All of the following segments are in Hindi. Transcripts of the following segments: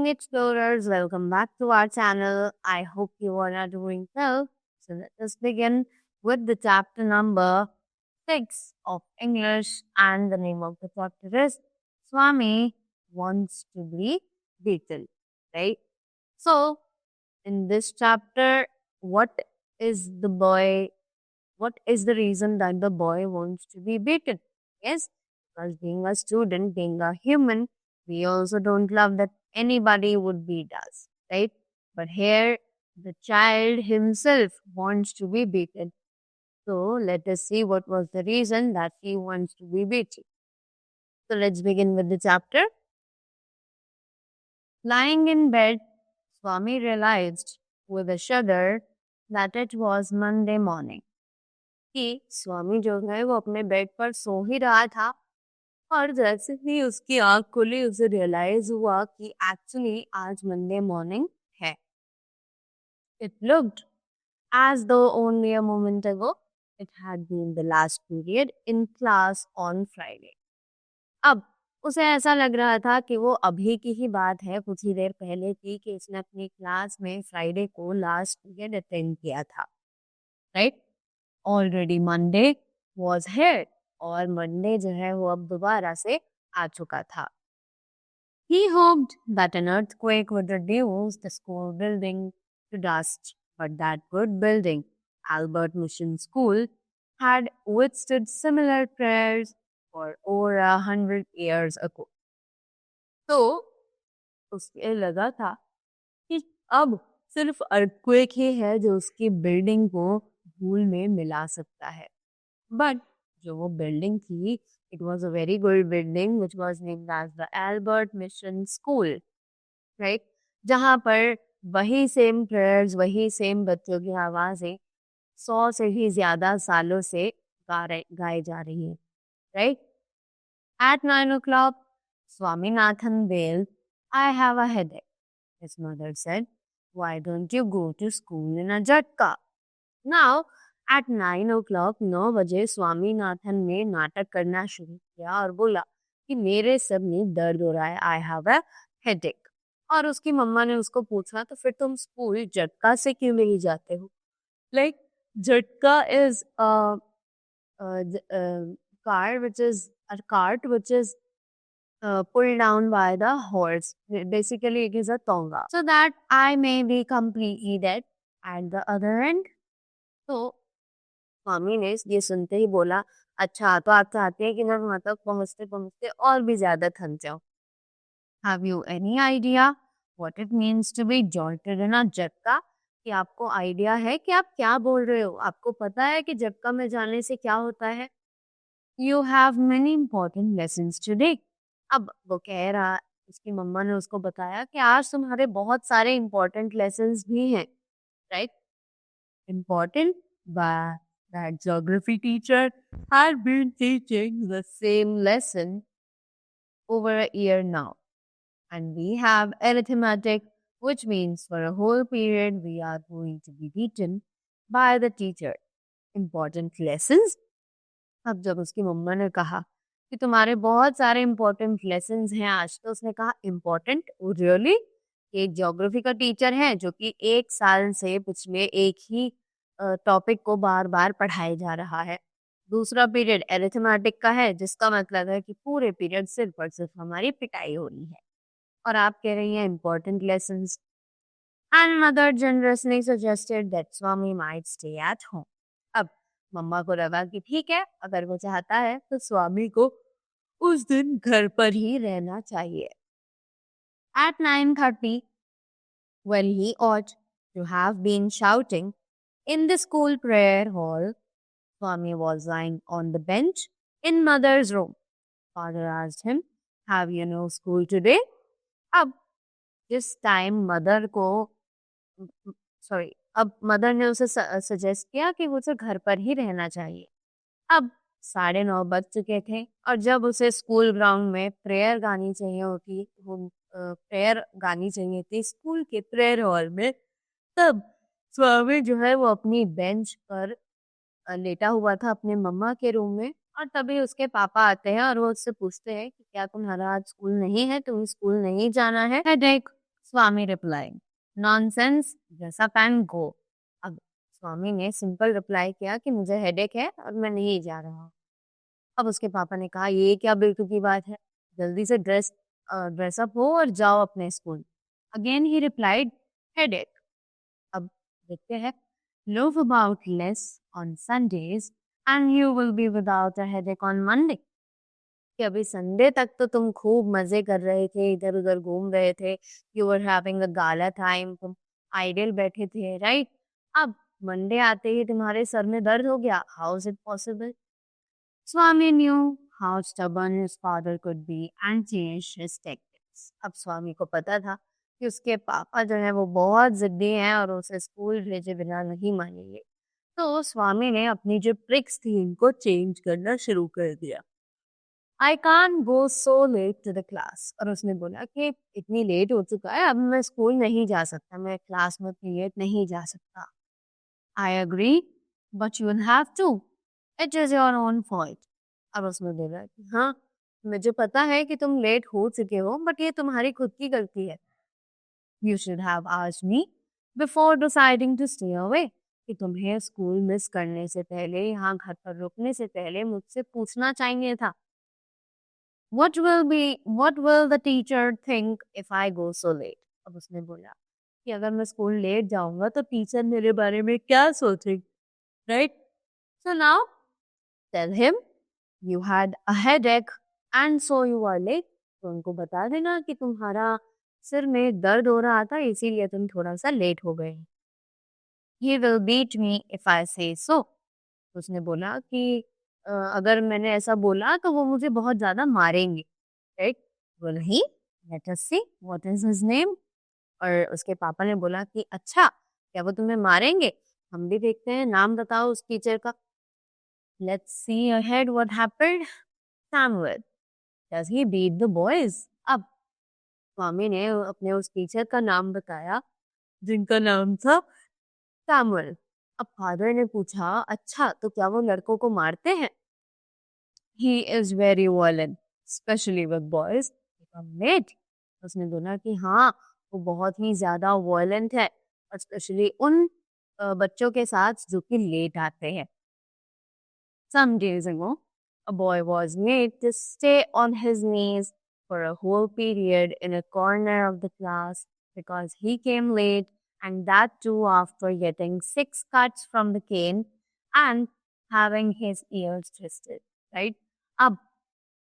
morning, explorers. Welcome back to our channel. I hope you all are doing well. So, let us begin with the chapter number 6 of English, and the name of the chapter is Swami Wants to Be Beaten. Right? So, in this chapter, what is the boy? What is the reason that the boy wants to be beaten? Yes, because being a student, being a human, we also don't love that anybody would beat us, right? But here, the child himself wants to be beaten. So let us see what was the reason that he wants to be beaten. So let's begin with the chapter. Lying in bed, Swami realized with a shudder that it was Monday morning. कि स्वामी जो है वो अपने बेड पर सो ही रहा था और जैसे ही उसकी आंख खुली उसे रियलाइज हुआ कि एक्चुअली आज मंडे मॉर्निंग है. It looked as though only a moment ago it had been the last period in class on Friday. अब उसे ऐसा लग रहा था कि वो अभी की ही बात है, कुछ ही देर पहले की, कि इसने अपनी क्लास में फ्राइडे को लास्ट पीरियड अटेंड किया था. Right? Already Monday was here और मंडे जो है वो अब दोबारा से आ चुका था. He hoped that an earthquake would reduce the school building to dust, but that good building, Albert Mission School, had withstood similar prayers for over 100 years ago. तो उसके लगा था कि अब सिर्फ अर्थक्वेक ही है जो उसकी बिल्डिंग को धूल में मिला सकता है. बट जो वो बिल्डिंग थी, it was a very good building which was named as the Albert Mission School, right? जहाँ पर वही सेम प्रेयर्स, वही सेम बच्चों की आवाजें 100 से भी ज्यादा सालों से गाई जा रही है, right? At 9 o'clock, Swaminathan wailed, "I have a headache." His mother said, "Why don't you go to school in a jhatka?" Now, at 9 o'clock, 9 बजे स्वामीनाथन ने नाटक करना शुरू किया और बोला कि मेरे सब में दर्द हो रहा है, I have a headache. और उसकी मम्मा ने उसको पूछा, तो फिर तुम स्कूल झटका से क्यों नहीं जाते हो? Like, झटका is a cart which is pulled down by the horse. Basically, it is a tonga. So that I may be completely dead at the other end. तो स्वामी ने ये सुनते ही बोला, अच्छा तो आप चाहते हैं कि मैं वहां तक पहुंचते पहुंचते और भी ज्यादा थक जाऊं. Have you any idea what it means to be jolted in a झटका? कि आपको आइडिया है कि आप क्या बोल रहे हो? आपको पता है कि झटका में जाने से क्या होता है? You have many important lessons today. अब वो कह रहा, उसकी मम्मा ने उसको बताया कि आज तुम्हारे बहुत सारे इंपॉर्टेंट लेसन्स भी हैं, right? Important, but that geography teacher had been teaching the same lesson over a year now. And we have arithmetic, which means for a whole period we are going to be beaten by the teacher. Important lessons? अब जब उसकी मम्मा ने कहा कि तुम्हारे बहुत सारे इम्पोर्टेंट लेसन्स हैं आज, तो उसने कहा इम्पोर्टेंट? रियली? एक ज्योग्राफी का टीचर है जो कि 1 साल से पिछले एक ही टॉपिक को बार बार पढ़ाया जा रहा है. दूसरा पीरियड एरिथमेटिक का है, जिसका मतलब है कि पूरे पीरियड सिर्फ और सिर्फ हमारी पिटाई हो रही है, और आप कह रही हैं important lessons. And mother generously suggested that Swami might stay at home. अब मम्मा को लगा कि ठीक है, अगर वो चाहता है तो स्वामी को उस दिन घर पर ही रहना चाहिए. At 9:30, when he ought to have been shouting in the school prayer hall, Swami was lying on the bench in mother's room. Father asked him, "Have you no school today?" अब जिस टाइम अब मदर ने उसे सजेस्ट किया कि उसे घर पर ही रहना चाहिए. अब 9:30 बज चुके थे और जब उसे स्कूल ग्राउंड में प्रेयर गानी चाहिए थी स्कूल के प्रेयर हॉल में, तब स्वामी जो है वो अपनी बेंच पर लेटा हुआ था अपने मम्मा के रूम में. और तभी उसके पापा आते हैं और वो उससे पूछते हैं कि क्या तुम्हारा आज स्कूल नहीं है, तुम्हें स्कूल नहीं जाना है? Headache. Swami reply, nonsense, dress up and go. अब स्वामी ने सिंपल रिप्लाई किया कि मुझे हेडेक है और मैं नहीं जा रहा हूँ। अब उसके पापा ने कहा ये क्या बेवकूफ की बात है, जल्दी से ड्रेस अप हो और जाओ अपने स्कूल। अगेन ही रिप्लाइड, हेडेक। अब देखते हैं, love about less on Sundays and you will be without a headache on Monday। कि अभी संडे तक तो तुम खूब मजे कर रहे थे, इधर उधर घूम रहे थे, you were having a gala time, तुम आइडियल बैठे थे, राइट। अब मंडे आते ही तुम्हारे सर में दर्द हो गया, how is it possible. Swami knew how stubborn his father could be and changed his tactics। अब स्वामी को पता था कि उसके पापा जो है वो बहुत जिद्दी हैं और उसे स्कूल भेजे बिना नहीं मानेंगे। तो स्वामी ने अपनी जो ट्रिक्स थी इनको चेंज करना शुरू कर दिया। I can go so late to the class. और उसने बोला कि इतनी लेट हो चुका है, अब मैं स्कूल नहीं जा सकता, मैं क्लास में इतनी लेट नहीं जा सकता। I agree but you have to, it is your own fault. अब उसने बोला कि हाँ, मुझे पता है कि तुम लेट हो चुके हो, बट ये तुम्हारी खुद की गलती है। You should have asked me before deciding to stay away. कि तुम्हें स्कूल मिस करने से पहले, यहाँ घर पर रुकने से पहले मुझसे पूछना चाहिए था। What will the teacher think if I go so late? अब उसने बोला कि अगर मैं स्कूल लेट जाऊंगा तो टीचर मेरे बारे में क्या सोचेगी, right. So now tell him you had a headache and so you are late। तो उनको बता देना कि तुम्हारा सिर में दर्द हो रहा था, इसीलिए तुम थोड़ा सा लेट हो गए। He will beat me if I say so। उसने बोला कि अगर मैंने ऐसा बोला तो वो मुझे बहुत ज्यादा मारेंगे, राइट। बोला ही, let us see what is his name. और उसके पापा ने बोला कि अच्छा, क्या वो तुम्हें मारेंगे, हम भी देखते हैं, नाम बताओ उस टीचर का। Let's see ahead what happened. Samuel, does he beat the boys. अब स्वामी ने अपने उस टीचर का नाम बताया जिनका नाम था सैमुअल। अब फादर ने पूछा, अच्छा तो क्या वो लड़कों को मारते हैं। He is very violent specially with boys. Late, उसने बोला कि हाँ, वो बहुत ही ज्यादा वायलेंट है और स्पेशली उन बच्चों के साथ जो कि लेट आते हैं। Some days ago, a boy was made to stay on his knees for a whole period in a corner of the class because he came late, and that too after getting 6 cuts from the cane and having his ears twisted, right? अब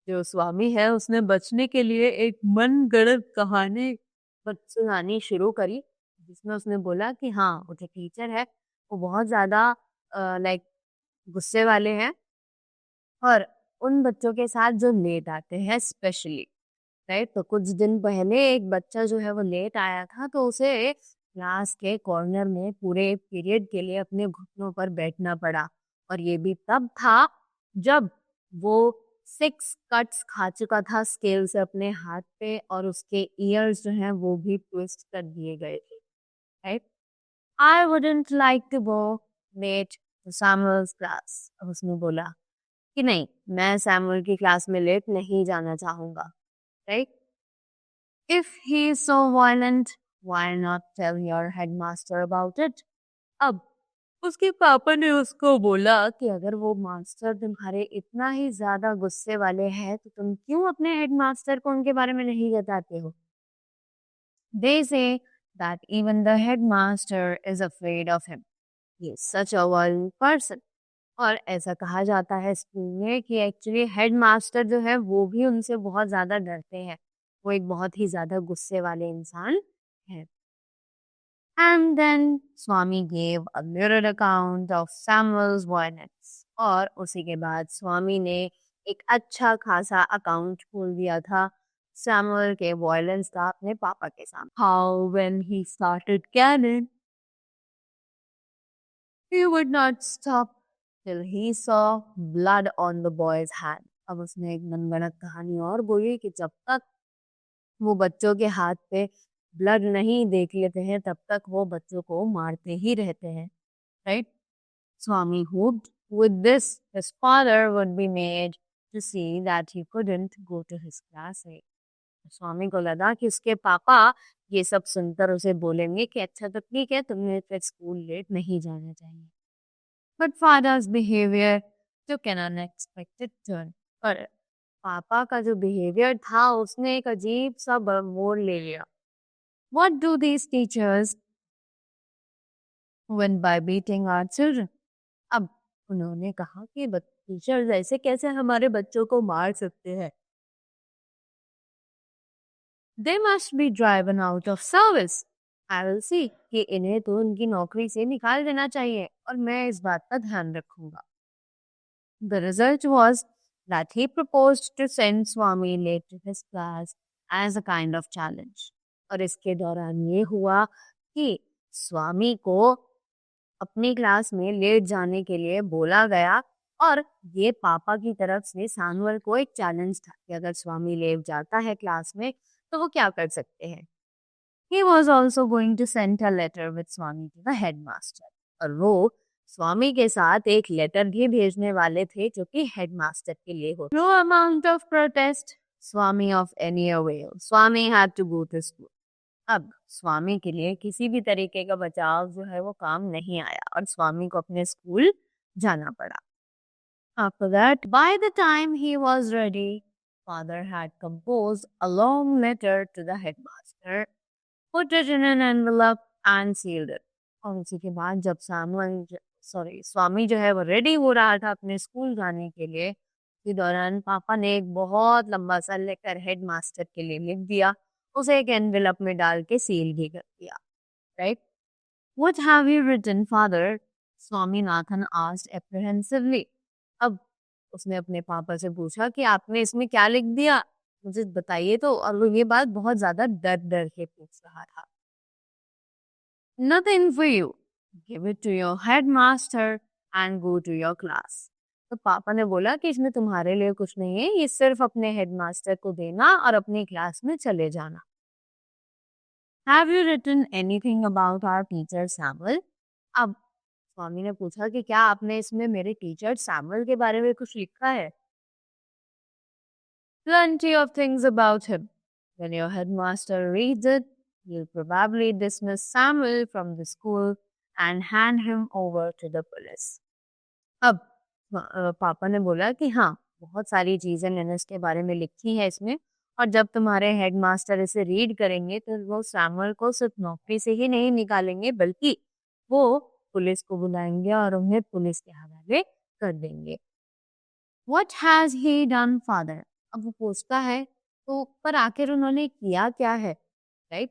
जो स्वामी है उसने बचने के लिए एक मनगढ़ंत कहानी सुनानी शुरू करी, जिसमें उसने बोला कि हाँ, वो जो टीचर है वो बहुत ज्यादा लाइक गुस्से वाले हैं और उन बच्चों के साथ जो लेट आते हैं स्पेशली, राइट। तो कुछ दिन पहले एक बच्चा जो है वो लेट आया था, तो उसे क्लास के कॉर्नर में पूरे पीरियड के लिए अपने घुटनों पर बैठना पड़ा। और ये भी तब था जब वो 6 कट्स खा चुका था स्केल से अपने हाथ पे, और उसके ईयर्स जो हैं वो भी ट्विस्ट कर दिए गए थे, right. I wouldn't like to go late to Samuel's class. अब उसने बोला कि नहीं, मैं सैमुअल की क्लास में लेट नहीं जाना चाहूंगा, right. If he is so violent, why not tell your headmaster about it. अब उसके पापा ने उसको बोला कि अगर वो मास्टर तुम्हारे इतना ही ज्यादा गुस्से वाले हैं तो तुम क्यों अपने हेडमास्टर को उनके बारे में नहीं बताते हो। They say that even the headmaster is afraid of him, he is such a violent person. और ऐसा कहा जाता है स्कूल में कि एक्चुअली हेडमास्टर जो है वो भी उनसे बहुत ज्यादा डरते हैं, वो एक बहुत ही ज्यादा गुस्से वाले इंसान है। And then Swami gave a mirror account of Samuel's violence. और उसी के बाद स्वामी ने एक अच्छा खासा अकाउंट खोल दिया था सैमुअल के वॉयलेंस का अपने पापा के सामने। How when he started Canning he would not stop till he saw blood on the boy's hand। अब उसने एक मनगढ़ंत कहानी और बोली कि जब तक वो बच्चों के हाथ पे ब्लड नहीं देख लेते हैं तब तक वो बच्चों को मारते ही रहते हैं, right. Swami hoped with this his father would be made to see that he couldn't go to his class. स्वामी को लगा कि उसके पापा ये सब सुनकर उसे बोलेंगे कि अच्छा तो ठीक है, तुम्हें फिर स्कूल लेट नहीं जाना चाहिए। But father's behaviour took an unexpected turn। पर पापा का जो बिहेवियर था उसने एक अजीब सा मोड़ ले लिया। What do these teachers win by beating our children? अब उन्होंने कहा कि टीचर्स ऐसे कैसे हमारे बच्चों को मार सकते हैं? They must be driven out of service। I will see कि इन्हें तो उनकी नौकरी से निकाल देना चाहिए और मैं इस बात का ध्यान रखूंगा। The result was that he proposed to send Swami late to his class as a kind of challenge। और इसके दौरान ये हुआ कि स्वामी को अपनी क्लास में लेट जाने के लिए बोला गया और ये पापा की तरफ से सानुअल को एक चैलेंज था कि अगर स्वामी लेट जाता है क्लास में तो वो क्या कर सकते हैं। He was also going to send a letter with Swami to the headmaster। और वो स्वामी के साथ एक लेटर भी भेजने वाले थे जो कि हेडमास्टर के लिए हो। No amount of protest, Swami of any avail। Swami had to go to school। अब स्वामी के लिए किसी भी तरीके का बचाव जो है वो काम नहीं आया और स्वामी को अपने स्कूल जाना पड़ा। After that, by the time he was ready, father had composed a long letter to the headmaster, put it in an envelope and sealed it। और उसी के बाद जब स्वामी जो है वो रेडी हो रहा था अपने स्कूल जाने के लिए, इसी दौरान पापा ने एक बहुत लंबा सा लेटर हेडमास्टर के लिए लिख दिया, उसे एक एनवेलप में डाल के सील भी कर दिया। Right? What have you written, father? Swaminathan asked apprehensively। अब उसने अपने पापा से पूछा कि आपने इसमें क्या लिख दिया, मुझे बताइए तो। और वो ये बात बहुत ज्यादा डर डर के पूछ रहा था। Nothing for you, give it to your headmaster and go to your class। तो पापा ने बोला कि इसमें तुम्हारे लिए कुछ नहीं है, ये सिर्फ अपने हेडमास्टर को देना और अपनी क्लास में चले जाना। Have you written anything about our teacher Samuel? अब स्वामी ने पूछा कि क्या आपने इसमें मेरे टीचर सैमुअल के बारे में कुछ लिखा है? Plenty of things about him। When your headmaster reads it, you'll probably dismiss Samuel from the school and hand him over to the police। अब पापा ने बोला कि हाँ, बहुत सारी चीजें मैंने इसके बारे में लिखी है इसमें, और जब तुम्हारे हेडमास्टर इसे रीड करेंगे तो वो सैमुअल को सिर्फ नौकरी से ही नहीं निकालेंगे बल्कि वो पुलिस को बुलाएंगे और उन्हें पुलिस के हवाले कर देंगे। What has he done, father? अब वो पूछता है तो पर आखिर उन्होंने किया क्या है? Right?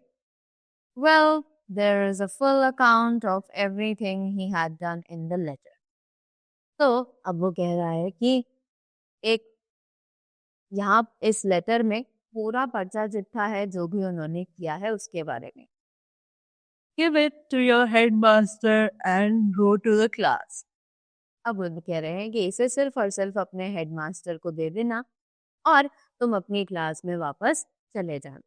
Well, there is a full account of everything he had done in the letter। तो अब वो कह रहा है कि एक यहाँ इस लेटर में पूरा पर्चा चिट्ठा है जो भी उन्होंने किया है उसके बारे में। Give it to your headmaster and go to the class। अब वो कह रहे हैं कि इसे सिर्फ और सिर्फ अपने हेडमास्टर को दे देना और तुम अपनी क्लास में वापस चले जाना।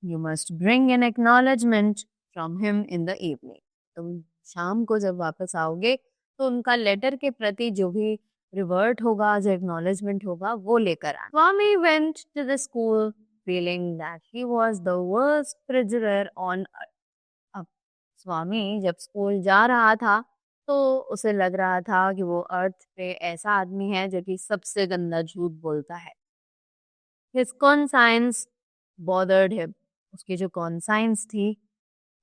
You must bring an acknowledgement from him in the evening। तुम शाम को जब वापस आओगे तो उनका लेटर के प्रति जो भी रिवर्ट होगा, जो एक्नॉलेजमेंट होगा, वो लेकर आना। Swami went to the school feeling that he was the worst prisoner on earth। अब स्वामी जब स्कूल जा रहा था तो उसे लग रहा था कि वो अर्थ पे ऐसा आदमी है जो कि सबसे गंदा झूठ बोलता है। His conscience bothered him। उसकी जो कॉन्साइंस थी,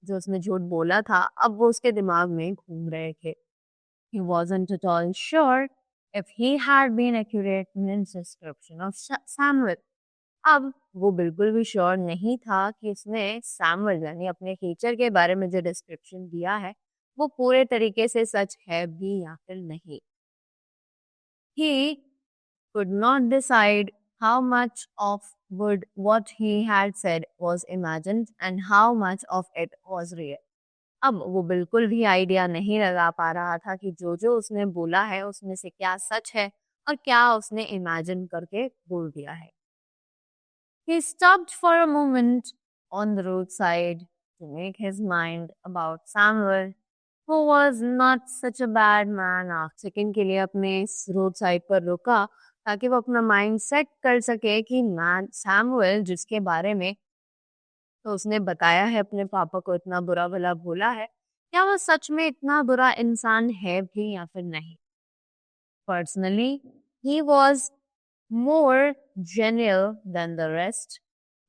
जो उसने झूठ बोला था, अब वो उसके दिमाग में घूम रहे थे। He wasn't at all sure if he had been accurate in his description of Samuel। अब वो बिल्कुल भी श्योर नहीं था कि उसने सैमुअल यानी अपने टीचर के बारे में जो डिस्क्रिप्शन दिया है वो पूरे तरीके से सच है भी या फिर नहीं। He could not decide how much of what he had said was imagined and how much of it was real। अब वो बिल्कुल भी आइडिया नहीं लगा पा रहा था कि जो जो उसने बोला है उसमें से क्या सच है और क्या उसने इमेजिन करके बोल दिया है। He stopped for a moment on the roadside to make his mind about Samuel, who was not such a bad man। Second के लिए अपने रोड साइड पर रुका ताकि वो अपना माइंड सेट कर सके कि मैन सैमुअल जिसके बारे में तो उसने बताया है अपने पापा को, इतना बुरा भला बोला है, क्या वो सच में इतना बुरा इंसान है भी या फिर नहीं। Personally he was more genial than the rest.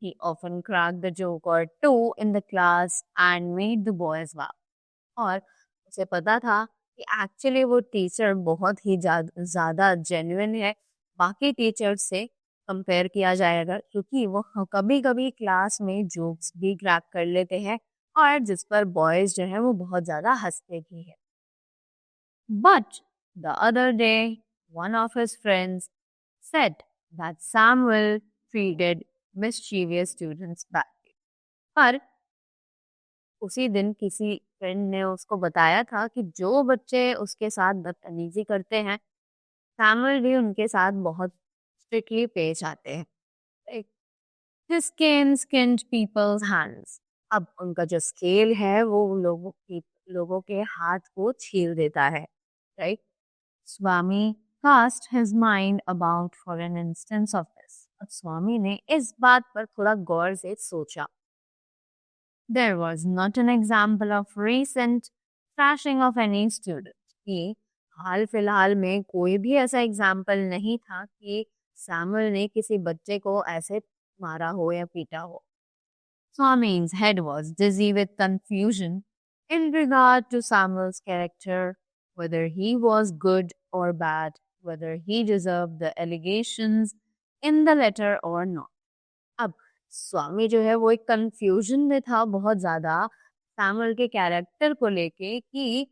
He often cracked the joke or two in the class and made the boys laugh. और उसे पता था कि एक्चुअली वो टीचर बहुत ही ज़्यादा जेन्युइन है बाकी टीचर्स से कंपेयर किया जाएगा, क्योंकि वो कभी कभी क्लास में जोक्स भी क्रैक कर लेते हैं और जिस पर बॉयज़ जो है वो बहुत ज़्यादा हंसते भी हैं। But the other day, one of his friends said that Samuel treated mischievous students badly. पर उसी दिन किसी फ्रेंड ने उसको बताया था कि जो बच्चे उसके साथ बदतमीजी करते हैं, सैमुअल भी उनके साथ बहुत स्ट्रिक्टली पेश आते हैं। Like, his cane skinned people's hands. अब उनका जो स्केल है वो लोगों के हाथ को छील देता है, right? Swami cast his mind about for an instance of this. अब स्वामी ने इस बात पर थोड़ा गौर से सोचा। There was not an example of recent thrashing of any student. कि हाल फिलहाल में कोई भी ऐसा एग्जाम्पल नहीं था कि सैमुअल ने किसी बच्चे को ऐसे मारा हो या पीटा हो। Swami's head was dizzy with confusion in regard to Samuel's character, whether he was good or bad, whether he deserved the allegations in the letter or not. अब स्वामी जो है वो एक कंफ्यूजन में था बहुत ज्यादा सैमुअल के कैरेक्टर को लेके कि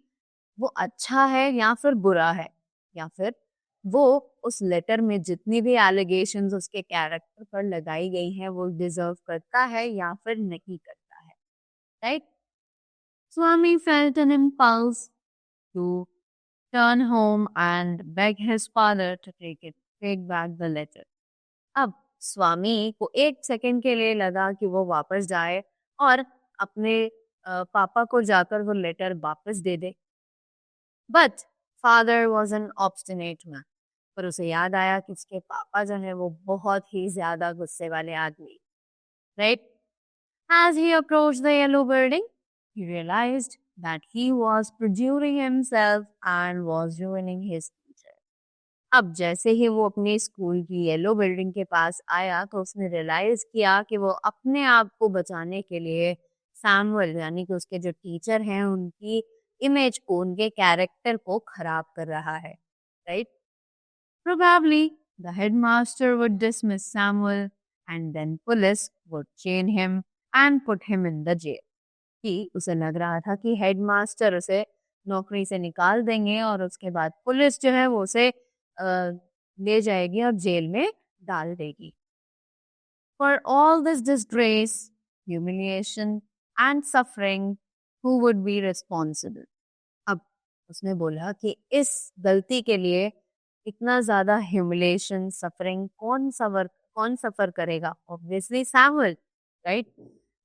वो अच्छा है या फिर बुरा है, या फिर वो उस लेटर में जितनी भी एलिगेशंस उसके कैरेक्टर पर लगाई गई हैं वो डिजर्व करता है या फिर नहीं करता है, right? Swami felt an impulse to turn home and beg his father to take back the letter. अब स्वामी को एक सेकंड के लिए लगा कि वो वापस जाए और अपने पापा को जाकर वो लेटर वापस दे दे। But father was an obstinate man. पर उसे याद आया कि उसके पापा जो है वो बहुत ही ज्यादा गुस्से वाले आदमी, right? As he approached the yellow building, he realized that he was perjuring himself and was ruining his future. अब जैसे ही वो अपने स्कूल की येलो बिल्डिंग के पास आया तो उसने रियलाइज किया कि वो अपने आप को बचाने के लिए सैमुअल यानी कि उसके जो टीचर हैं उनकी इमेज को, उनके कैरेक्टर को खराब कर रहा है, right? Probably the headmaster would dismiss Samuel and then police would chain him and put him in the jail. कि उसे लग रहा था कि हेडमास्टर उसे नौकरी से निकाल देंगे और उसके बाद पुलिस जो है वो उसे ले जाएगी और जेल में डाल देगी। For all this disgrace, humiliation and suffering, who would be responsible? अब उसने बोला कि इस गलती के लिए इतना ज्यादा ह्यूमिलेशन सफरिंग कौन सफर करेगा? Obviously Samuel, right?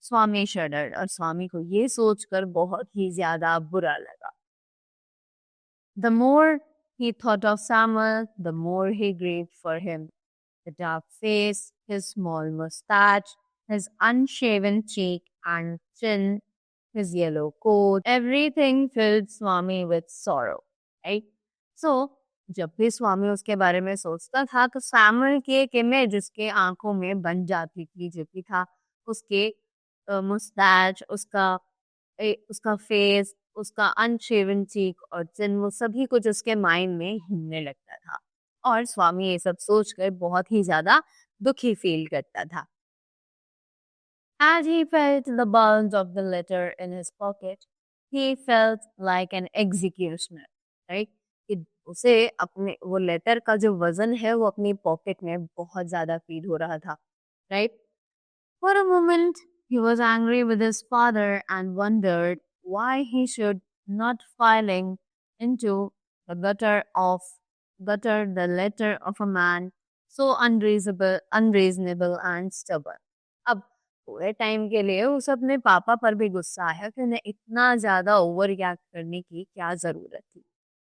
Swami shuddered और स्वामी को ये सोचकर बहुत ही ज्यादा बुरा लगा। The more he thought of Samuel, the more he grieved for him. The dark face, his small mustache, his unshaven cheek and chin, his yellow coat, everything filled Swami with sorrow, right? So, जब भी स्वामी उसके बारे में सोचता था तो सैमुअल की एक इमेज उसके आंखों में बन जाती थी, जो भी था उसके मुस्टैच, उसका फेस, उसका अनशेवन चीक और चिन, वो सभी कुछ उसके माइंड में घूमने लगता था और स्वामी ये सब सोचकर बहुत ही ज्यादा दुखी फील करता था। As he felt the bulge of the letter in his pocket, he felt like an executioner, right? कि उसे अपने वो लेटर का जो वजन है वो अपनी पॉकेट में बहुत ज्यादा फील हो रहा था, right? For a moment, he was angry with his father and wondered why he should not filing into the gutter the letter of a man so unreasonable and stubborn. अब पूरे टाइम के लिए उस अपने पापा पर भी गुस्सा आया कि उन्हें इतना ज्यादा ओवर रिएक्ट करने की क्या जरूरत थी।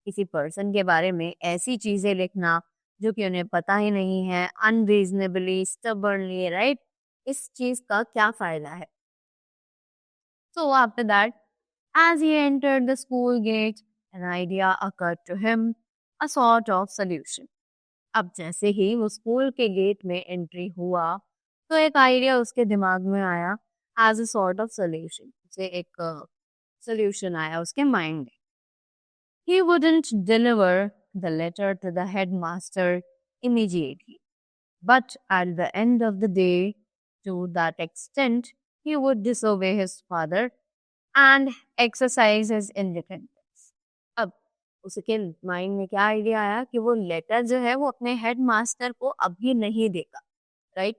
किसी पर्सन के बारे में ऐसी चीजें लिखना जो कि उन्हें पता ही नहीं है, अनरीजनेबली, स्टबर्नली, राइट? इस चीज का क्या फायदा है? So after that, as he entered the school gate, an idea occurred to him, a sort of solution. अब जैसे ही वो स्कूल के गेट में एंट्री हुआ, तो एक आइडिया उसके दिमाग में आया, as a sort of solution, उसे एक सोल्यूशन आया उसके माइंड में. He wouldn't deliver the letter to the headmaster immediately, but at the end of the day, to that extent, he would disobey his father and exercise his independence. अब उसके माइंड में क्या आइडिया आया कि वो लेटर जो है वो अपने हेड मास्टर को अभी नहीं देगा, राइट?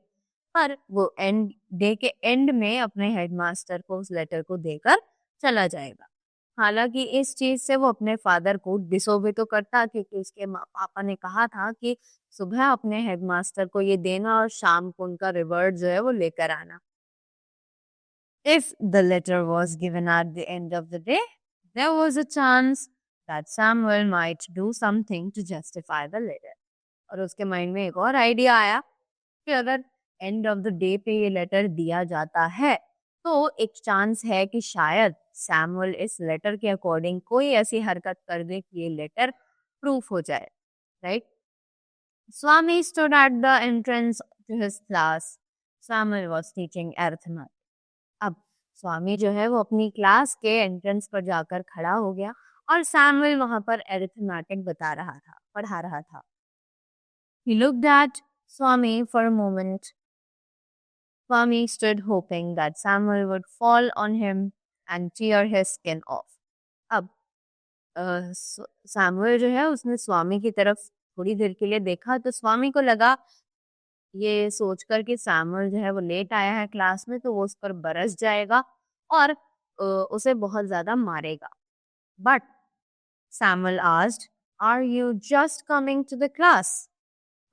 पर वो एंड डे के एंड में अपने हेड मास्टर को उस लेटर को देकर चला जाएगा. हालांकि इस चीज से वो अपने फादर को डिसोबे तो करता, क्योंकि उसके पापा ने कहा था कि सुबह अपने हेडमास्टर को ये देना और शाम को उनका रिवर्ट जो है वो लेकर आना. If the letter was given at the end of the day, there was a chance that Samuel might do something to justify the letter. और उसके माइंड में एक और आइडिया आया कि अगर एंड ऑफ द डे पे ये लेटर दिया जाता है, तो एक चांस है कि शायद सैमुअल इस लेटर के अकॉर्डिंग कोई ऐसी हरकत कर दे कि ये लेटर प्रूफ हो जाए, right? Swami stood at the entrance to his class. Samuel was teaching arithmetic. अब स्वामी जो है वो अपनी क्लास के एंट्रेंस पर जाकर खड़ा हो गया और सैमुअल वहां पर अरिथमेटिक पढ़ा रहा था. He looked at Swami for a moment. Swami stood hoping that Samuel would fall on him and tear his skin off. अब सैमुअल जो है उसने स्वामी की तरफ थोड़ी देर के लिए देखा, तो स्वामी को लगा ये सोचकर कि सैमुअल जो है वो लेट आया है क्लास में, तो वो उस पर बरस जाएगा और उसे बहुत ज्यादा मारेगा. But Samuel asked, are you just coming to the class?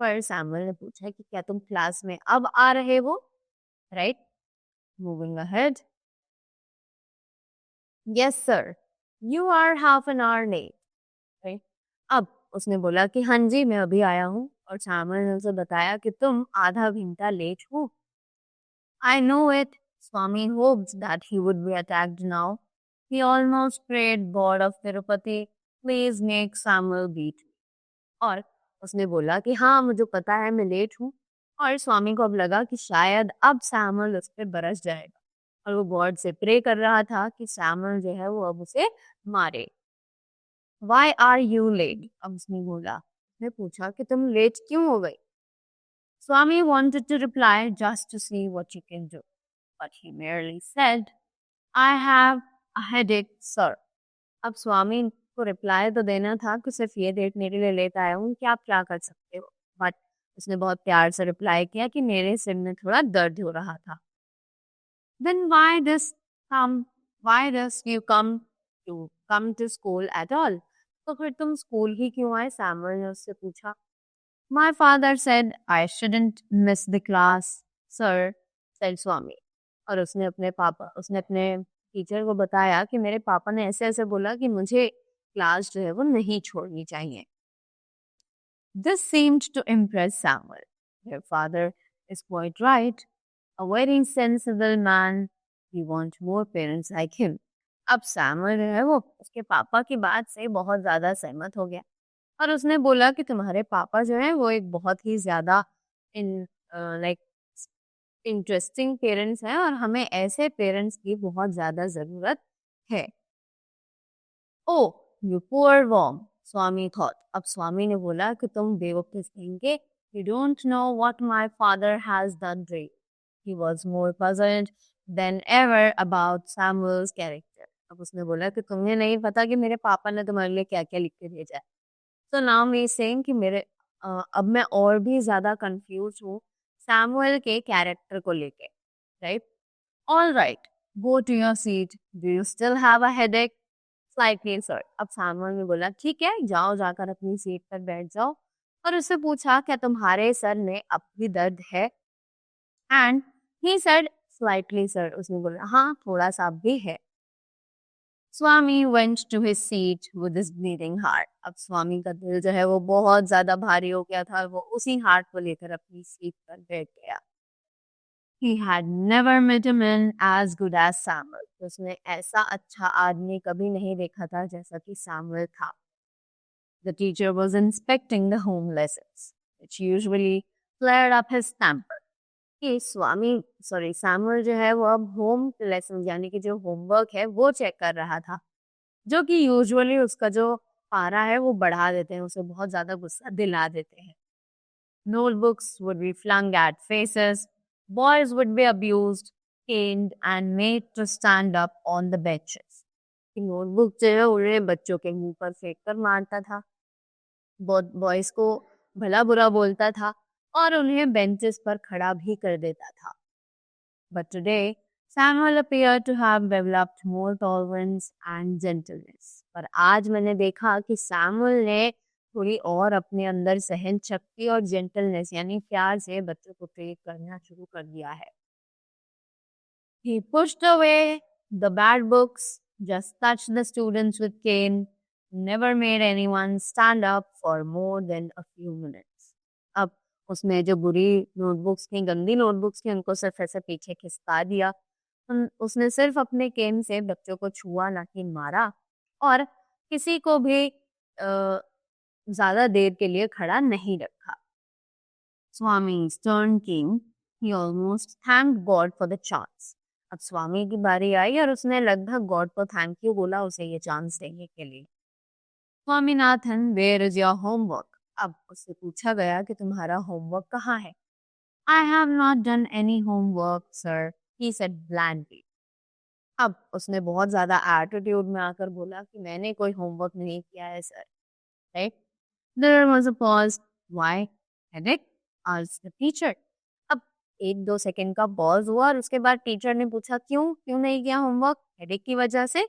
पर सैमुअल ने पूछा कि क्या तुम क्लास में अब आ रहे हो, right? Moving ahead. Yes sir, you are half an hour late, right? अब उसने बोला कि हाँ जी मैं अभी आया हूँ, और सैमुअल ने उसे बताया कि तुम आधा घंटा लेट हो. I know it. Swami hoped that he would be attacked now. He almost prayed, God of Tirupati, please make Samuel beat me. और उसने बोला कि हाँ मुझे पता है मैं लेट हूँ, और स्वामी को अब लगा कि शायद अब सैमुअल उस पर बरस जाएगा, और वो गॉड से प्रे कर रहा था कि सैमुअल जो है वो अब उसे मारे. Why are you late? अब उसने बोला, उसने पूछा कि तुम लेट क्यों हो गई? Swami wanted to reply just to see what she can do, but he merely said, I have a headache, sir. अब स्वामी को रिप्लाई तो देना था कि सिर्फ ये देखने के लिए लेट आया हूँ कि आप क्या कर सकते हो, बट उसने बहुत प्यार से रिप्लाई किया कि मेरे सिर में थोड़ा दर्द हो रहा था. Then why does you come to school at all? तो फिर तुम स्कूल ही क्यों आए? सैमुअल ने उससे पूछा. My father said I shouldn't miss the class, sir, said Swami. और उसने अपने टीचर को बताया कि मेरे पापा ने ऐसे ऐसे बोला कि मुझे क्लास जो है वो नहीं छोड़नी चाहिए. This seemed to impress Samuel. Their father is quite right. A very sensible man. We want more parents like him. अब सैमुअल जो है वो उसके पापा की बात से बहुत ज्यादा सहमत हो गया, और उसने बोला कि तुम्हारे पापा जो है वो एक बहुत ही ज्यादा लाइक इंटरेस्टिंग पेरेंट्स हैं, और हमें ऐसे पेरेंट्स की बहुत ज्यादा जरूरत है. Oh you poor worm, Swami thought. अब स्वामी ने बोला कि तुम बेवकूफ कहेंगे, you don't know what my father has done dream. He was more puzzled than ever about Samuel's character. अब उसने बोला कि तुम्हें नहीं पता कि मेरे पापा ने तुम्हारे लिए क्या क्या लिख के भेजा है. So now me saying कि अब मैं और भी ज्यादा कंफ्यूज हूँ सैमुअल के कैरेक्टर को लेके, right? All right, go to your seat. Do you still have a headache? Slightly, sir. अब सैमुअल ने बोला ठीक है, जाओ जाकर अपनी सीट पर बैठ जाओ, और उससे पूछा क्या तुम्हारे सर में अब भी दर्द है? And he said slightly, sir. उसने बोला हाँ थोड़ा सा अब भी है. स्वामी went to his seat with his bleeding heart. अब स्वामी का दिल जो है वो बहुत ज्यादा भारी हो गया था और वो उसी हार्ट को लेकर अपनी सीट पर बैठ गया. He had never met a man as good as Samuel. उसने ऐसा अच्छा आदमी कभी नहीं देखा था जैसा कि सैमुअल था. The teacher was inspecting the home lessons, which usually flared up his temper. कि सैमुअल जो है वो अब होम लेसन यानी कि जो होमवर्क है वो चेक कर रहा था, जो कि यूजुअली उसका जो पारा है वो बढ़ा देते हैं, उसे बहुत ज्यादा गुस्सा दिला देते हैं. Notebooks would be flung at faces, boys would be abused, caned and made to stand up on the benches. Notebook जो है उन्हें बच्चों के मुंह पर फेंक कर मारता था, बॉयज को भला बुरा बोलता था और उन्हें बेंचेस पर खड़ा भी कर देता था. But today, Samuel appeared to have developed more tolerance and gentleness. पर आज मैंने देखा कि सैमुअल ने थोड़ी और अपने अंदर सहन शक्ति और जेंटलनेस यानी प्यार से बच्चों को ट्रीट करना शुरू कर दिया है. He pushed away the bad books, just touched the students with cane, never made anyone stand up for more than a few minutes. अब उसमें जो बुरी नोटबुक्स थी, गंदी नोटबुक्स थी, उनको सिर्फ ऐसे पीछे खिसका दिया. उसने सिर्फ अपने केन से बच्चों को छुआ ना कि मारा, और किसी को भी ज्यादा देर के लिए खड़ा नहीं रखा. Swami's turn came. He almost thanked God for the chance. अब स्वामी की बारी आई और उसने लगभग गॉड को थैंक यू बोला उसे ये चांस देने के लिए. Swaminathan, where is your homework? अब उससे पूछा गया कि तुम्हारा होमवर्क कहाँ है. I have not done any homework, sir, he said blandly. अब उसने बहुत ज्यादा एटीट्यूड में आकर बोला कि मैंने कोई होमवर्क नहीं किया है sir. Right? There was a pause. Why? Headache? asked the teacher. अब 1-2 सेकंड का पॉज हुआ और उसके बाद टीचर ने पूछा क्यों नहीं किया होमवर्क? हेडेक की वजह से?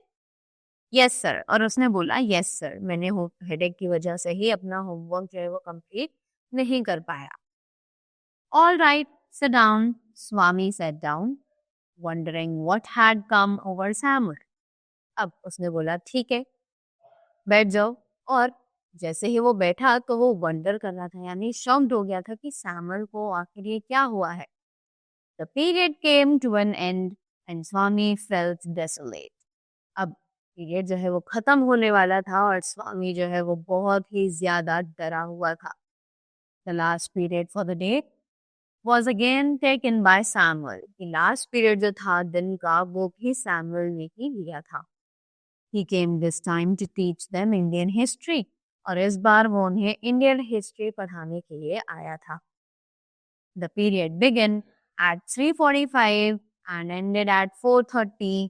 Yes sir. और उसने बोला यस सर, मैंने हेडेक की वजह से ही अपना होमवर्क जो है वो कंप्लीट नहीं कर पाया. All right, sit down. Swami sat down, wondering what had come over Samuel. अब उसने बोला ठीक है बैठ जाओ. और जैसे ही वो बैठा तो वो वंडर कर रहा था यानी शॉक्ड हो गया था कि सैमुअल को आखिर ये क्या हुआ है. The period came to an end and Swami felt desolate. अब पीरियड जो है वो खत्म होने वाला था और स्वामी जो है वो बहुत ही ज्यादा डरा हुआ था. The last period for the day was again taken by Samuel. कि लास्ट पीरियड जो था दिन का वो भी सैमुअल ने ही लिया था. He came this time to teach them Indian history. और इस बार वो उन्हें इंडियन हिस्ट्री पढ़ाने के लिए आया था. The period began at 3:45 and ended at 4:30.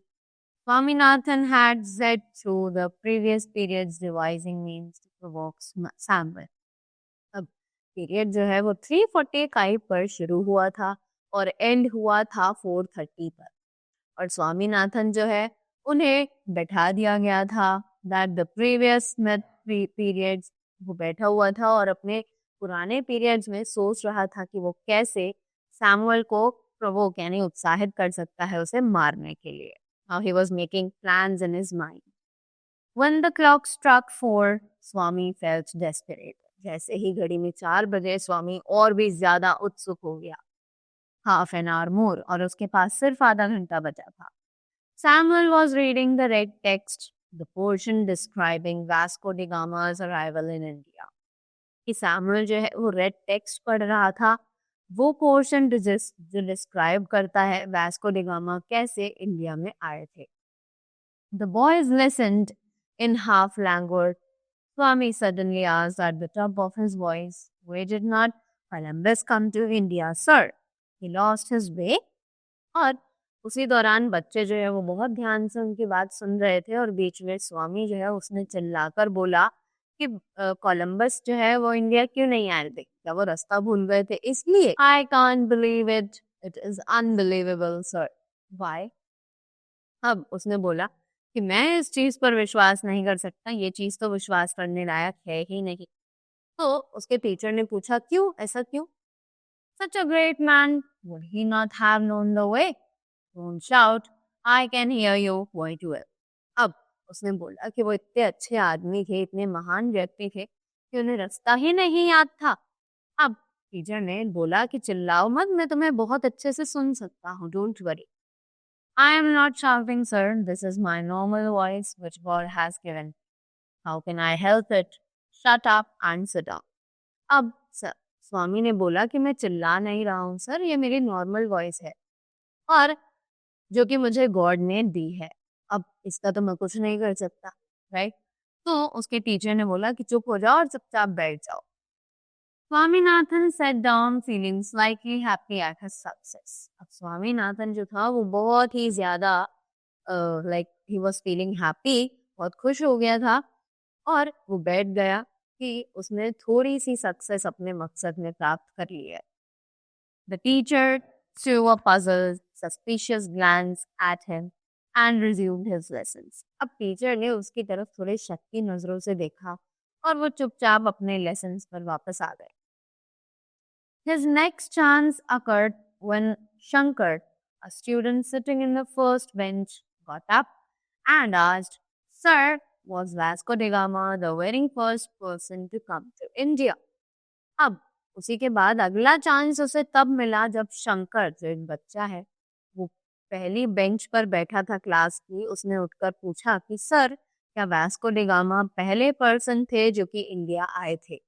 Swaminathan had said through the previous periods devising means to provoke Samuel. अब पीरियड जो है वो 3:45 पर शुरू हुआ था और एंड हुआ था 4:30 पर. और स्वामीनाथन जो है उन्हें बैठा दिया गया था. दैट द प्रीवियस पीरियड्स, वो बैठा हुआ था और अपने पुराने पीरियड्स में सोच रहा था कि वो कैसे सैमुअल को प्रोवोक यानी उत्साहित कर सकता है उसे मारने के लिए. How he was making plans in his mind. When the clock struck 4, Swami felt desperate. जैसे ही घड़ी में 4 बजे स्वामी और भी ज्यादा उत्सुक हो गया. Half an hour more, और उसके पास सिर्फ आधा घंटा बचा था. Samuel was reading the red text, the portion describing Vasco da Gama's arrival in India. कि सैमुअल जो है वो रेड टेक्स्ट पढ़ रहा था, वो पोर्शन जो डिस्क्राइब करता है वास्को डी गामा कैसे इंडिया में आए थे. The boys listened in half languor. Swami suddenly asked at the top of his voice, "Why did not Columbus come to India, sir? He lost his way?" और उसी दौरान बच्चे जो है वो बहुत ध्यान से उनकी बात सुन रहे थे और बीच में स्वामी जो है उसने चिल्लाकर बोला कि कोलंबस जो है वो इंडिया क्यों नहीं आए थे, क्या वो रास्ता भूल गए थे इसलिए? I can't believe it. It is unbelievable, sir. Why? अब उसने बोला कि मैं इस चीज पर विश्वास नहीं कर सकता, ये चीज तो विश्वास करने लायक है ही नहीं. तो उसके टीचर ने पूछा क्यों, ऐसा क्यों? Such a great man, would he not have known the way? Don't shout, I can hear you quite well. अब उसने बोला कि वो इतने अच्छे आदमी थे, इतने महान व्यक्ति थे कि उन्हें रास्ता ही नहीं याद था। अब टीचर ने बोला कि चिल्लाओ मत, मैं तुम्हें बहुत अच्छे से सुन सकता हूँ, don't worry. I am not shouting, sir. This is my normal voice which God has given. How can I help it? Shut up and sit down. अब सर स्वामी ने बोला कि मैं चिल्ला नहीं रहा हूँ सर, ये मेरी नॉर्मल वॉइस है और जो कि मुझे गॉड ने दी है। अब इसका तो मैं कुछ नहीं कर सकता, राइट? तो उसके टीचर ने बोला कि चुप हो जाओ और चुपचाप बैठ जाओ। Swaminathan sat down feeling slightly happy at his success. अब स्वामीनाथन जो था वो बहुत ही ज्यादा like he was feeling happy, बहुत खुश हो गया था और वो बैठ गया कि उसने थोड़ी सी सक्सेस अपने मकसद में प्राप्त कर ली है। The teacher threw a puzzled, suspicious glance at him and resumed his lessons. अब टीचर ने उसकी तरफ थोड़े शक की नजरों से देखा और वो चुपचाप अपने लेसन्स पर वापस आ गए। His next chance occurred when Shankar, a student sitting in the first bench, got up and asked, Sir, was Vasco da Gama the very first person to come to India? अब उसी के बाद अगला चांस उसे तब मिला जब शंकर, जो एक बच्चा है, वो पहली बेंच पर बैठा था क्लास की, उसने उठकर पूछा कि सर, क्या वास्को डी गामा पहले पर्सन थे जो कि इंडिया आए थे?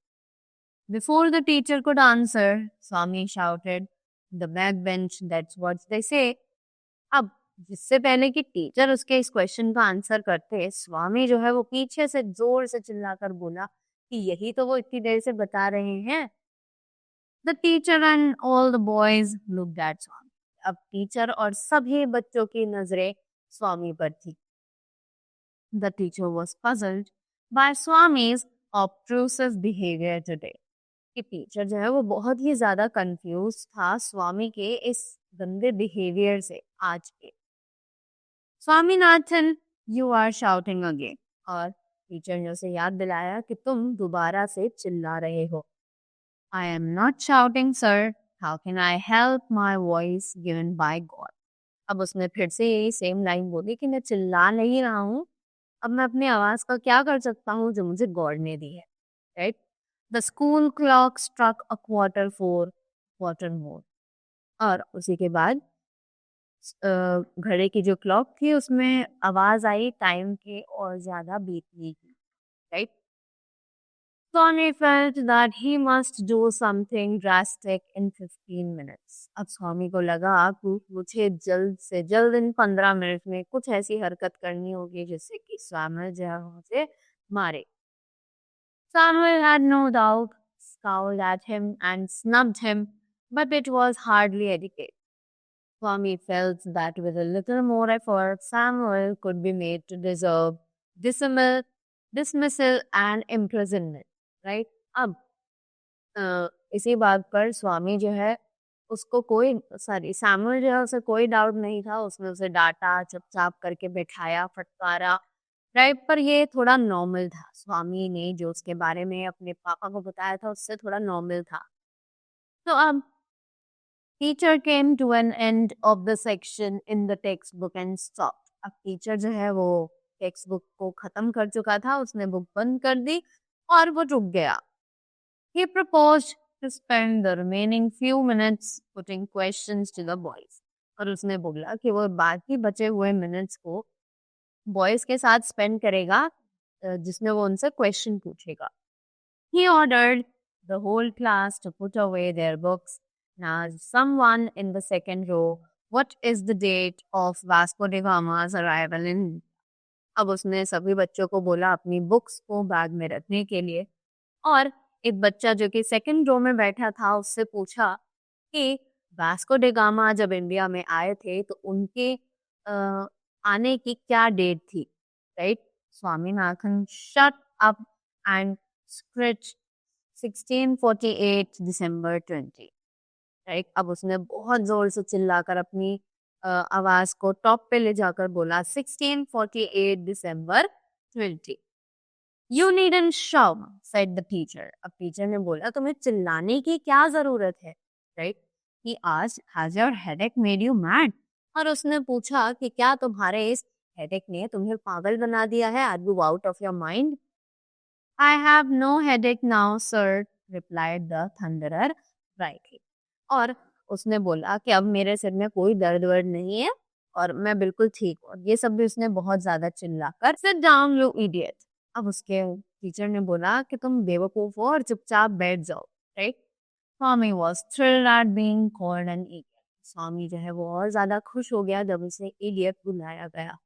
Before the teacher could answer, Swami shouted, "The backbench, that's what they say." अब जिससे पहले कि टीचर उसके इस क्वेश्चन का आंसर करते, स्वामी जो है वो पीछे से जोर से चिल्लाकर बोला कि यही तो वो इतनी देर से बता रहे हैं। The teacher and all the boys looked at Swami. अब टीचर और सभी बच्चों की नजरें स्वामी पर थी। The teacher was puzzled by Swami's obtrusive behavior today. कि टीचर जो है वो बहुत ही ज्यादा कंफ्यूज था स्वामी के इस गंदे बिहेवियर से आज के। Swaminathan, you are shouting again. और टीचर ने उसे याद दिलाया कि तुम दोबारा से चिल्ला रहे हो। I am not shouting sir, how can I help my voice given by God. अब उसने फिर से यही सेम लाइन बोली कि मैं चिल्ला नहीं रहा हूँ, अब मैं अपनी आवाज का क्या कर सकता हूँ जो मुझे गॉड ने दी है, right? The school clock struck a quarter more. और उसी के बाद घड़ी की जो क्लॉक थी उसमें आवाज आई टाइम के और ज्यादा बीतने की, right? Swami felt that he must do something drastic in 15 minutes. अब स्वामी को लगा कि मुझे जल्द से जल्द इन 15 मिनट में कुछ ऐसी हरकत करनी होगी जिससे कि स्वामी जो है मुझे मारे। Samuel had no doubt, scowled at him and snubbed him, but it was hardly etiquette. Swami felt that with a little more effort, Samuel could be made to deserve dismissal and imprisonment. Right? अब इसी बात पर स्वामी जो है उसको कोई सैमुअल जो है उसे कोई डाउट नहीं था। उसने उसे डांटा, चुपचाप करके बैठाया, फटकारा, राइट? पर ये थोड़ा नॉर्मल था। स्वामी ने जो उसके बारे में अपने पापा को बताया था उससे थोड़ा नॉर्मल था। तो अब teacher came to an end of the section in the textbook and stopped. अब टीचर जो है वो टेक्स्ट बुक को खत्म कर चुका था, उसने बुक बंद कर दी और वो रुक गया। He proposed to spend the remaining few minutes putting questions to the boys. और उसने बोला कि वो बाकी बचे हुए मिनट्स को बॉयज के साथ स्पेंड करेगा, जिसमें वो उनसे क्वेश्चन पूछेगा। He ordered the whole class to put away their books. Now, someone in the second row, what is the date of Vasco da Gama's arrival in? अब उसने सभी बच्चों को बोला अपनी बुक्स को बैग में रखने के लिए, और एक बच्चा जो कि सेकंड रो में बैठा था उससे पूछा कि वास्को डी गामा जब इंडिया में आए थे तो उनके आने की क्या डेट थी, right? Swaminathan shut up and screech 1648 December 20, right? अब उसने बहुत जोर से चिल्लाकर अपनी आवाज को टॉप पे ले जाकर बोला 1648 December 20। You needn't shout, said the teacher. अब टीचर ने बोला तुम्हें चिल्लाने की क्या जरूरत है, right? He asked, has your headache made you mad? और उसने पूछा कि क्या तुम्हारे इस हेडेक नहीं है, तुम्हें पागल बना दिया है, are you out of your mind? I have no headache now sir, replied the thunderer brightly. और उसने बोला कि अब मेरे सिर में कोई दर्द वर्द नहीं है और मैं बिल्कुल ठीक हूँ। ये सब भी उसने बहुत ज्यादा चिल्लाकर, सिट डाउन यू इडियट। अब उसके टीचर ने बोला कि तुम बेवकूफ हो और चुपचाप बैठ जाओ, right? Swami was thrilled at being called an idiot. Swami जो है वो और ज्यादा खुश हो गया जब उसे इडियट बुलाया गया।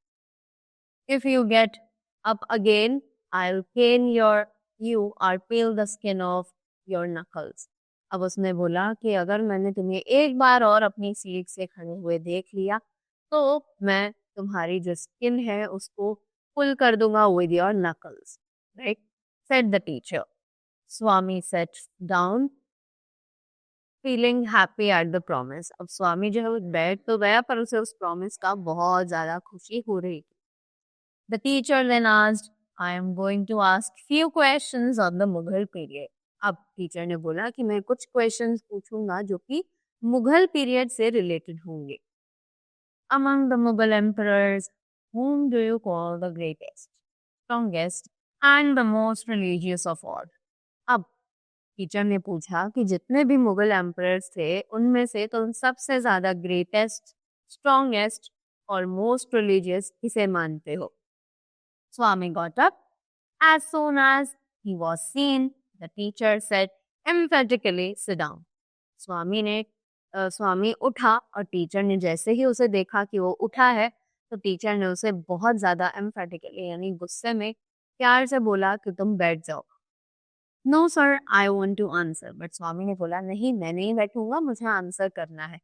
If you get up again, I'll cane you or peel the skin off your knuckles. अब उसने बोला कि अगर मैंने तुम्हें एक बार और अपनी सीट से खड़े हुए देख लिया तो मैं तुम्हारी जो स्किन है उसको पुल कर दूंगा with your knuckles, right? Said the teacher. Swami sat down, feeling happy at the promise. अब स्वामी जो है वो बैठ तो गया पर उसे उस प्रॉमिस का बहुत ज्यादा खुशी हो रही थी। The teacher then asked, I am going to ask few questions on the Mughal period. अब टीचर ने बोला कि मैं कुछ क्वेश्चंस पूछूंगा जो कि मुगल पीरियड से रिलेटेड होंगे। Among the Mughal emperors, whom do you call the greatest, strongest and the most religious of all? अब टीचर ने पूछा कि जितने भी मुगल एम्परर्स थे उनमें से तुम सबसे ज्यादा ग्रेटेस्ट, स्ट्रॉन्गेस्ट और मोस्ट रिलीजियस किसे मानते हो? Swami got up. As soon as he was seen, the teacher said emphatically, sit down. स्वामी उठा और टीचर ने जैसे ही उसे देखा कि वो उठा है तो टीचर ने उसे बहुत ज्यादा एम्फेटिकली यानी गुस्से में प्यार से बोला कि तुम बैठ जाओ। No sir, I want to answer. But Swami ने बोला नहीं, मैं नहीं बैठूंगा, मुझे आंसर करना है।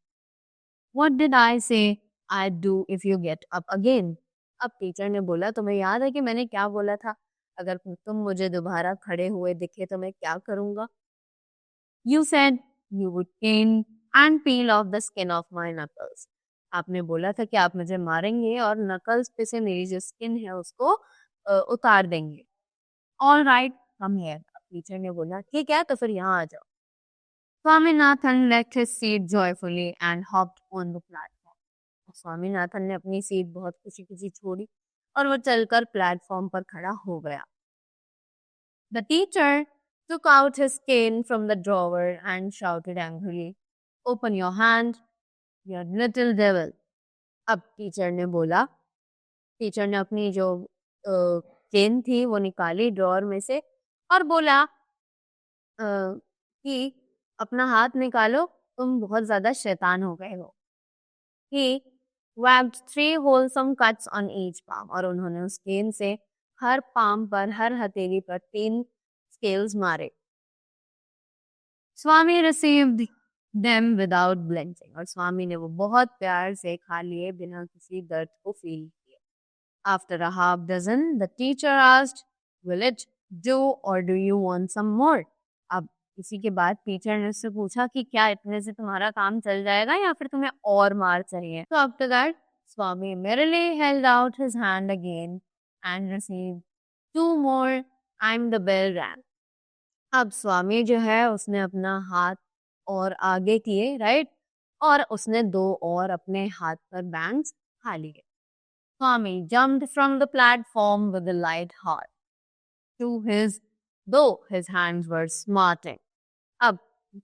What did I say I'd do if you get up again? अब टीचर ने बोला तुम्हें याद है कि मैंने क्या बोला था, अगर तुम मुझे दोबारा खड़े हुए दिखे तो मैं क्या करूंगा? You said you would cane and peel off the skin of my knuckles. आपने बोला था कि आप मुझे मारेंगे और नकल्स पे से मेरी जो स्किन है उसको उतार देंगे। All right, come here. अब टीचर ने बोला ठीक है तो फिर यहाँ आ जाओ। Swaminathan left his seat joyfully and hopped on the platform. Swaminathan ने अपनी सीट बहुत खुशी खुशी छोड़ी और वो चलकर प्लेटफॉर्म पर खड़ा हो गया। The teacher took out his cane from the drawer and shouted angrily, "Open your hand, you little devil." अब टीचर ने बोला, टीचर ने अपनी जो केन थी वो निकाली ड्रॉअर में से और बोला कि अपना हाथ निकालो, तुम बहुत ज्यादा शैतान हो गए हो। He wagged 3 wholesome cuts on each palm. और उन्होंने उस केन से हर पाम पर, हर हथेली पर 3 स्केल्स मारे। स्वामी received them without blinking. और स्वामी ने वो बहुत प्यार से खा लिए बिना किसी दर्द को फील किए। After a half dozen, the teacher asked, "Will it do or do you want some more?" अब इसी के बाद टीचर ने उससे पूछा कि क्या इतने से तुम्हारा काम चल जाएगा या फिर तुम्हें और मार चाहिए? So after that, Swami merrily held out his hand again and received 2 more. I'm the bell rang. अब स्वामी जो है उसने अपना हाथ और आगे किए, राइट, और उसने 2 और अपने हाथ पर बैंग्स खा लिए। Swami jumped from the platform with a light heart. Though his hands were smarting. अब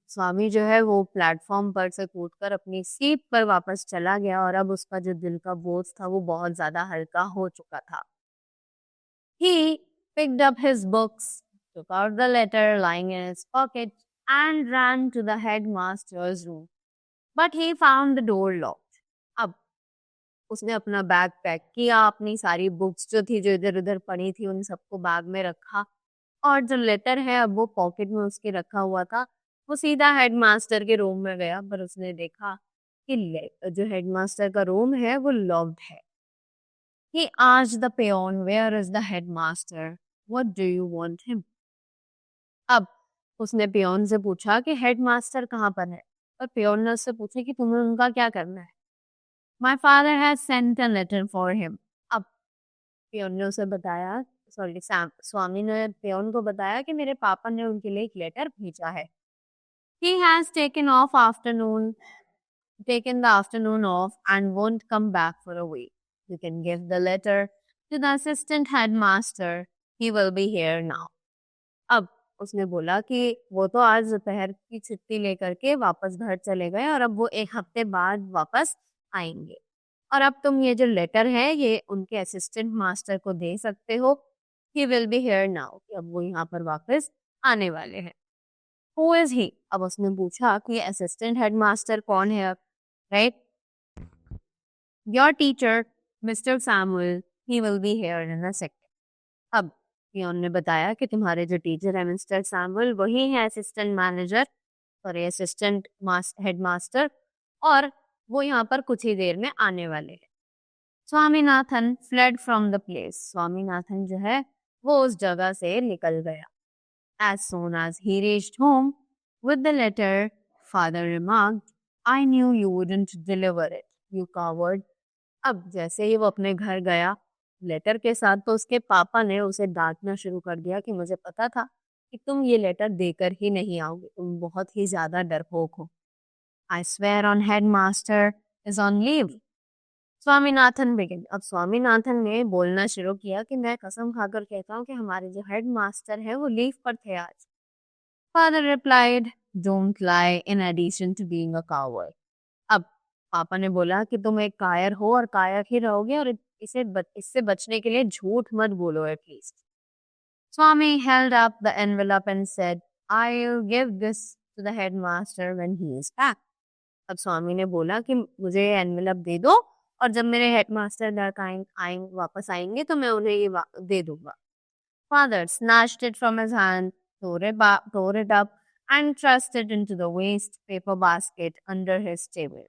स्वामी जो है वो प्लेटफॉर्म पर से कूदकर अपनी सीट पर वापस चला गया और अब उसका जो दिल का बोझ था वो बहुत ज्यादा हल्का हो चुका था। He picked up his books, took out the letter lying in his pocket and ran to the headmaster's room. But he found the door locked. अब उसने अपना बैग पैक किया, अपनी सारी बुक्स जो थी जो इधर उधर पड़ी थी उन सबको बैग में रखा और जो लेटर है अब वो पॉकेट में उसके रखा हुआ था। वो सीधा हेडमास्टर के रूम में गया पर उसने देखा कि जो हेडमास्टर का रूम है वो लॉक्ड है। He asked the peon, "Where is the headmaster? What do you want him?" अब उसने पियोन से पूछा कि हेडमास्टर कहाँ पर है और पियोन ने उससे पूछा कि तुम्हें उनका क्या करना है। My father has sent a letter for him. अब पियोन ने उसे बताया, स्वामी ने पियोन को बताया कि मेरे पापा ने उनके लिए एक लेटर भेजा है। He has taken the afternoon off and won't come back for a week. You can give the letter to the assistant headmaster. He will be here now. अब उसने बोला कि वो तो आज दोपहर की छुट्टी लेकर के वापस घर चले गए और अब वो 1 हफ्ते बाद वापस आएंगे, और अब तुम ये जो लेटर है ये उनके असिस्टेंट मास्टर को दे सकते हो. He will be here now. अब वो यहाँ पर वापस आने वाले हैं. Who is he? अब उसने पूछा कि असिस्टेंट हेडमास्टर कौन है अब, right? Your teacher mister Samuel, he will be here in a second. अब पियोन ने बताया कि तुम्हारे जो टीचर है मिस्टर सैमुअल वही है assistant manager, sorry assistant headmaster, और वो यहाँ पर कुछ ही देर में आने वाले हैं. Swaminathan fled from the place. Swaminathan जो है वो उस जगह से निकल गया. As soon as he reached home with the letter, father remarked, I knew you wouldn't deliver it, you coward. अब जैसे ही वो अपने घर गया लेटर के साथ, तो उसके पापा ने उसे डांटना शुरू कर दिया कि मुझे पता था कि तुम ये लेटर देकर ही नहीं आओगे, तुम बहुत ही ज्यादा डरपोक हो. I swear on headmaster is on leave. Swaminathan begin. अब स्वामीनाथन ने बोलना शुरू किया कि मैं कसम खाकर कहता हूँ कि हमारे जो हेड मास्टर है वो लीव पर थे आज. Father replied, don't lie in addition to being a coward. अब पापा ने बोला कि तुम एक कायर हो और कायर ही रहोगे, और इससे बचने के लिए झूठ मत बोलो at least. Swami held up the envelope and said, I will give this to the headmaster when he is back. अब स्वामी ने बोला कि मुझे ये एनवेलप दे दो, और जब मेरे हेडमास्टर वापस आएंगे तो मैं उन्हें ये दे दूंगा. Father snatched it from his hand, tore it up, and thrust it into the waste paper basket under his table.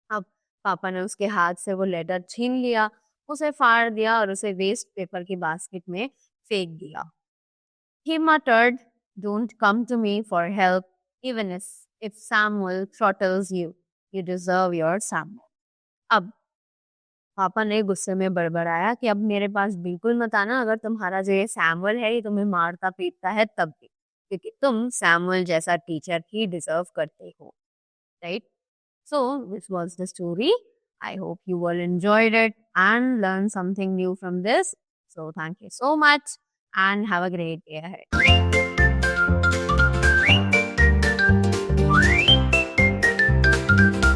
अब पापा ने उसके हाथ से वो लेटर छीन लिया, उसे फाड़ दिया और उसे वेस्ट पेपर की बास्केट में फेंक दिया. He muttered, don't come to me for help, even if Samuel throttles you. You deserve your Samuel. अब पापा ने गुस्से में बड़बड़ाया कि अब मेरे पास बिल्कुल मत आना, अगर तुम्हारा जो ये सैमुअल है ये तुम्हें मारता पीटता है तब भी, क्योंकि तुम सैमुअल जैसा टीचर ही डिजर्व करते हो, right? So this was the story. I hope you all enjoyed it and learn something new from this. So thank you so much and have a great day ahead.